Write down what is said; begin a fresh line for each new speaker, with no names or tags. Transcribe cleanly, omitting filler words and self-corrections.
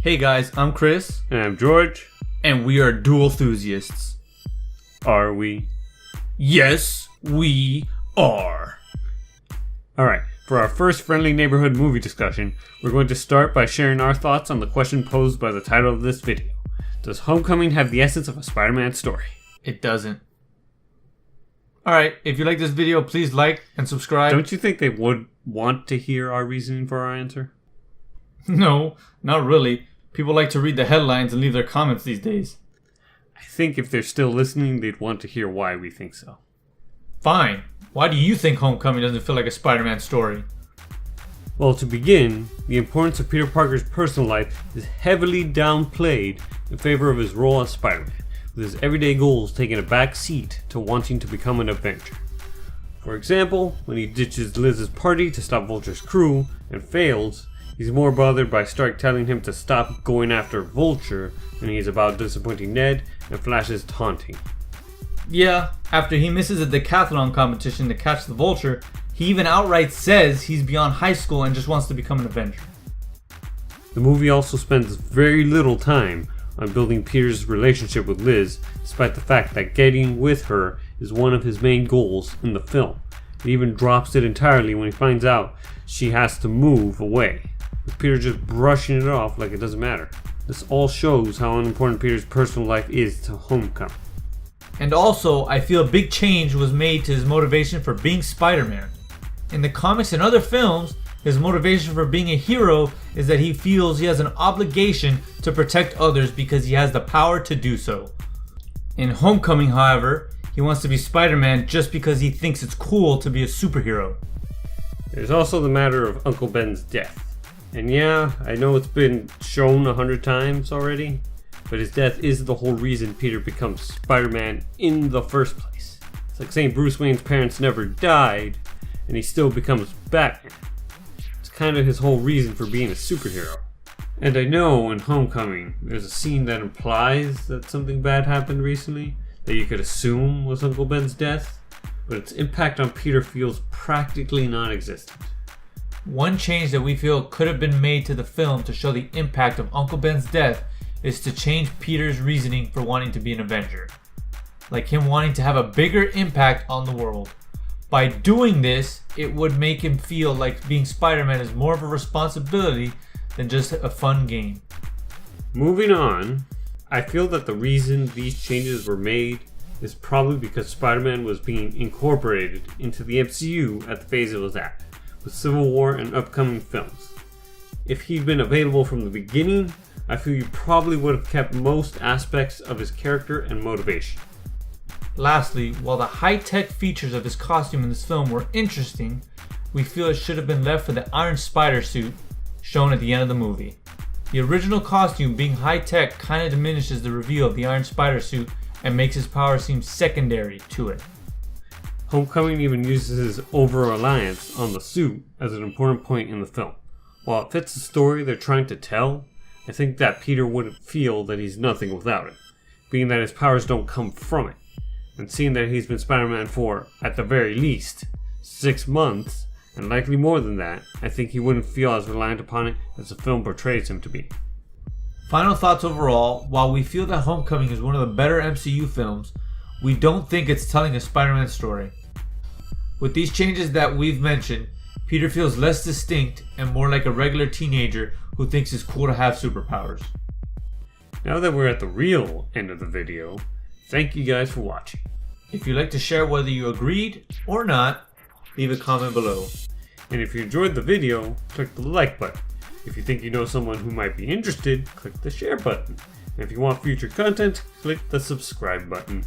Hey guys, I'm Chris.
And I'm George.
And we are Duothusiasts.
Are we?
Yes, we are.
Alright, for our first friendly neighborhood movie discussion, we're going to start by sharing our thoughts on the question posed by the title of this video. Does Homecoming have the essence of a Spider-Man story?
It doesn't. Alright, if you like this video, please like and subscribe.
Don't you think they would want to hear our reasoning for our answer?
No, not really. People like to read the headlines and leave their comments these days.
I think if they're still listening, they'd want to hear why we think so.
Fine. Why do you think Homecoming doesn't feel like a Spider-Man story?
Well, to begin, the importance of Peter Parker's personal life is heavily downplayed in favor of his role as Spider-Man, with his everyday goals taking a back seat to wanting to become an Avenger. For example, when he ditches Liz's party to stop Vulture's crew and fails, he's more bothered by Stark telling him to stop going after Vulture than he is about disappointing Ned and Flash's taunting.
Yeah, after he misses a decathlon competition to catch the Vulture, he even outright says he's beyond high school and just wants to become an Avenger.
The movie also spends very little time on building Peter's relationship with Liz, despite the fact that getting with her is one of his main goals in the film. He even drops it entirely when he finds out she has to move away, with Peter just brushing it off like it doesn't matter. This all shows how unimportant Peter's personal life is to Homecoming.
And also, I feel a big change was made to his motivation for being Spider-Man. In the comics and other films, his motivation for being a hero is that he feels he has an obligation to protect others because he has the power to do so. In Homecoming, however, he wants to be Spider-Man just because he thinks it's cool to be a superhero.
There's also the matter of Uncle Ben's death. And yeah, I know it's been shown 100 times already, but his death is the whole reason Peter becomes Spider-Man in the first place. It's like saying Bruce Wayne's parents never died, and he still becomes Batman. It's kind of his whole reason for being a superhero. And I know in Homecoming, there's a scene that implies that something bad happened recently, that you could assume was Uncle Ben's death, but its impact on Peter feels practically non-existent.
One change that we feel could have been made to the film to show the impact of Uncle Ben's death is to change Peter's reasoning for wanting to be an Avenger. Like him wanting to have a bigger impact on the world. By doing this, it would make him feel like being Spider-Man is more of a responsibility than just a fun game.
Moving on, I feel that the reason these changes were made is probably because Spider-Man was being incorporated into the MCU at the phase it was at, with Civil War and upcoming films. If he'd been available from the beginning, I feel you probably would have kept most aspects of his character and motivation.
Lastly, while the high-tech features of his costume in this film were interesting, we feel it should have been left for the Iron Spider suit shown at the end of the movie. The original costume being high-tech kind of diminishes the reveal of the Iron Spider suit and makes his power seem secondary to it.
Homecoming even uses his over-reliance on the suit as an important point in the film. While it fits the story they're trying to tell, I think that Peter wouldn't feel that he's nothing without it, being that his powers don't come from it. And seeing that he's been Spider-Man for, at the very least, 6 months, and likely more than that, I think he wouldn't feel as reliant upon it as the film portrays him to be.
Final thoughts overall, while we feel that Homecoming is one of the better MCU films, we don't think it's telling a Spider-Man story. With these changes that we've mentioned, Peter feels less distinct and more like a regular teenager who thinks it's cool to have superpowers.
Now that we're at the real end of the video, thank you guys for watching.
If you'd like to share whether you agreed or not, leave a comment below.
And if you enjoyed the video, click the like button. If you think you know someone who might be interested, click the share button. And if you want future content, click the subscribe button.